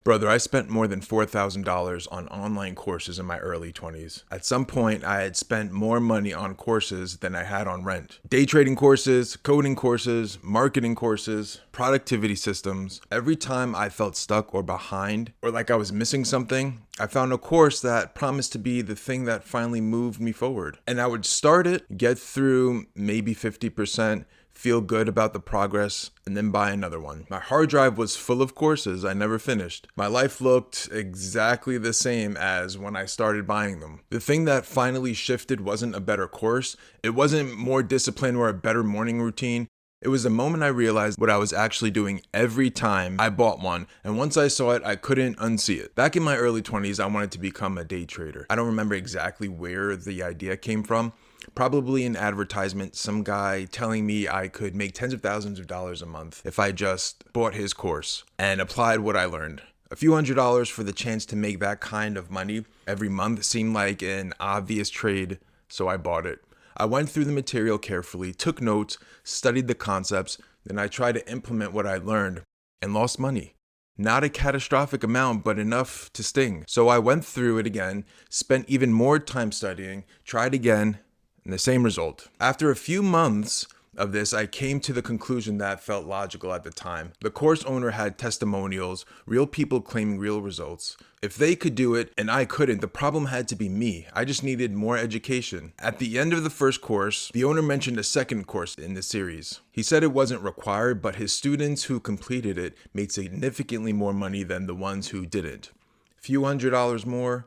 Brother, I spent more than $4,000 on online courses in my early 20s. At some point, I had spent more money on courses than I had on rent. Day trading courses, coding courses, marketing courses, productivity systems. Every time I felt stuck or behind, or like I was missing something, I found a course that promised to be the thing that finally moved me forward. And I would start it, get through maybe 50%, feel good about the progress, and then buy another one. My hard drive was full of courses I never finished. My life looked exactly the same as when I started buying them. The thing that finally shifted wasn't a better course, it wasn't more discipline or a better morning routine. It was the moment I realized what I was actually doing every time I bought one, and once I saw it, I couldn't unsee it. Back in my early 20s, I wanted to become a day trader. I don't remember exactly where the idea came from. Probably an advertisement, some guy telling me I could make tens of thousands of dollars a month if I just bought his course and applied what I learned. A few $100s for the chance to make that kind of money every month seemed like an obvious trade, so I bought it. I went through the material carefully, took notes, studied the concepts, then I tried to implement what I learned and lost money. Not a catastrophic amount, but enough to sting. So I went through it again, spent even more time studying, tried again, and the same result. After a few months of this, I came to the conclusion that felt logical at the time. The course owner had testimonials, real people claiming real results. If they could do it and I couldn't, the problem had to be me. I just needed more education. At the end of the first course, the owner mentioned a second course in the series. He said it wasn't required, but his students who completed it made significantly more money than the ones who didn't. A few $100 more,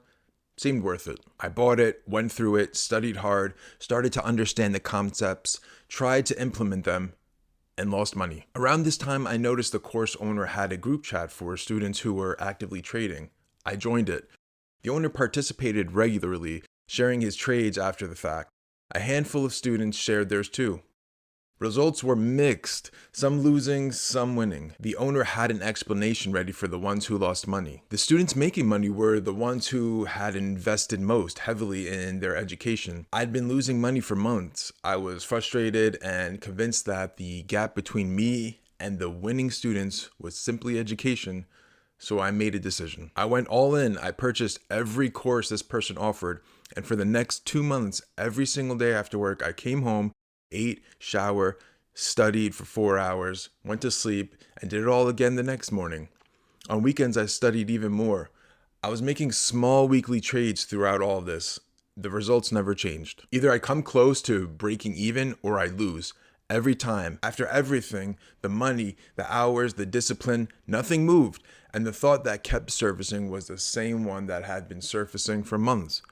seemed worth it. I bought it, went through it, studied hard, started to understand the concepts, tried to implement them, and lost money. Around this time, I noticed the course owner had a group chat for students who were actively trading. I joined it. The owner participated regularly, sharing his trades after the fact. A handful of students shared theirs too. Results were mixed, some losing, some winning. The owner had an explanation ready for the ones who lost money. The students making money were the ones who had invested most heavily in their education. I'd been losing money for months. I was frustrated and convinced that the gap between me and the winning students was simply education, so I made a decision. I went all in. I purchased every course this person offered, and for the next 2 months, every single day after work, I came home, ate, shower, studied for 4 hours, went to sleep, and did it all again the next morning. On weekends, I studied even more. I was making small weekly trades throughout all of this. The results never changed. Either I come close to breaking even or I lose. Every time. After everything, the money, the hours, the discipline, nothing moved. And the thought that kept surfacing was the same one that had been surfacing for months.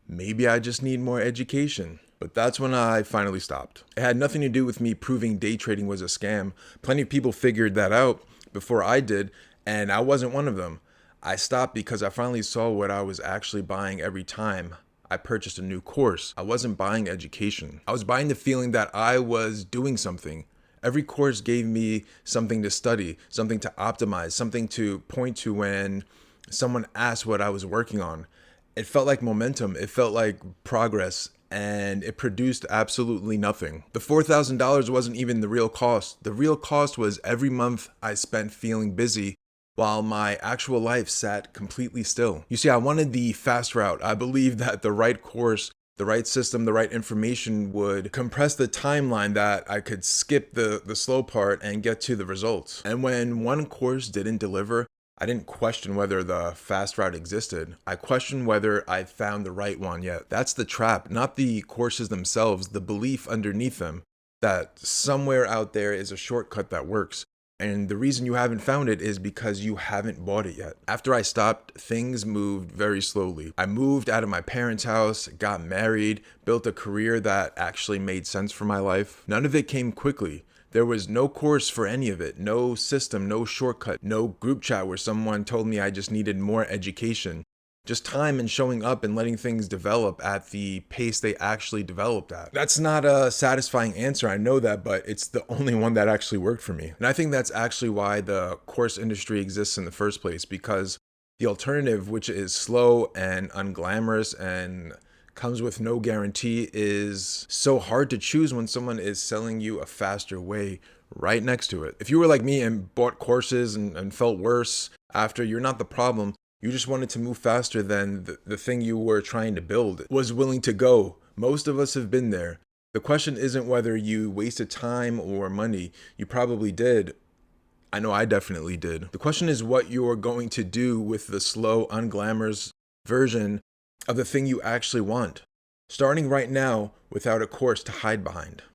Maybe I just need more education. But that's when I finally stopped. It had nothing to do with me proving day trading was a scam. Plenty of people figured that out before I did, and I wasn't one of them. I stopped because I finally saw what I was actually buying every time I purchased a new course. I wasn't buying education. I was buying the feeling that I was doing something. Every course gave me something to study, something to optimize, something to point to when someone asked what I was working on. It felt like momentum. It felt like progress, and it produced absolutely nothing. The $4,000 wasn't even the real cost. The real cost was every month I spent feeling busy while my actual life sat completely still. You see, I wanted the fast route. I believed that the right course, the right system, the right information would compress the timeline that I could skip the slow part and get to the results. And when one course didn't deliver, I didn't question whether the fast route existed. I questioned whether I found the right one yet. That's the trap, not the courses themselves, the belief underneath them that somewhere out there is a shortcut that works. And the reason you haven't found it is because you haven't bought it yet. After I stopped, things moved very slowly. I moved out of my parents' house, got married, built a career that actually made sense for my life. None of it came quickly. There was no course for any of it, no system, no shortcut, no group chat where someone told me I just needed more education. Just time and showing up and letting things develop at the pace they actually developed at. That's not a satisfying answer, I know that, but it's the only one that actually worked for me. And I think that's actually why the course industry exists in the first place, because the alternative, which is slow and unglamorous and comes with no guarantee, is so hard to choose when someone is selling you a faster way right next to it. If you were like me and bought courses and felt worse After, you're not the problem. You just wanted to move faster than the thing you were trying to build was willing to go. Most of us have been there. The question isn't whether you wasted time or money. You probably did. I know I definitely did. The question is what you're going to do with the slow, unglamorous version of the thing you actually want. Starting right now without a course to hide behind.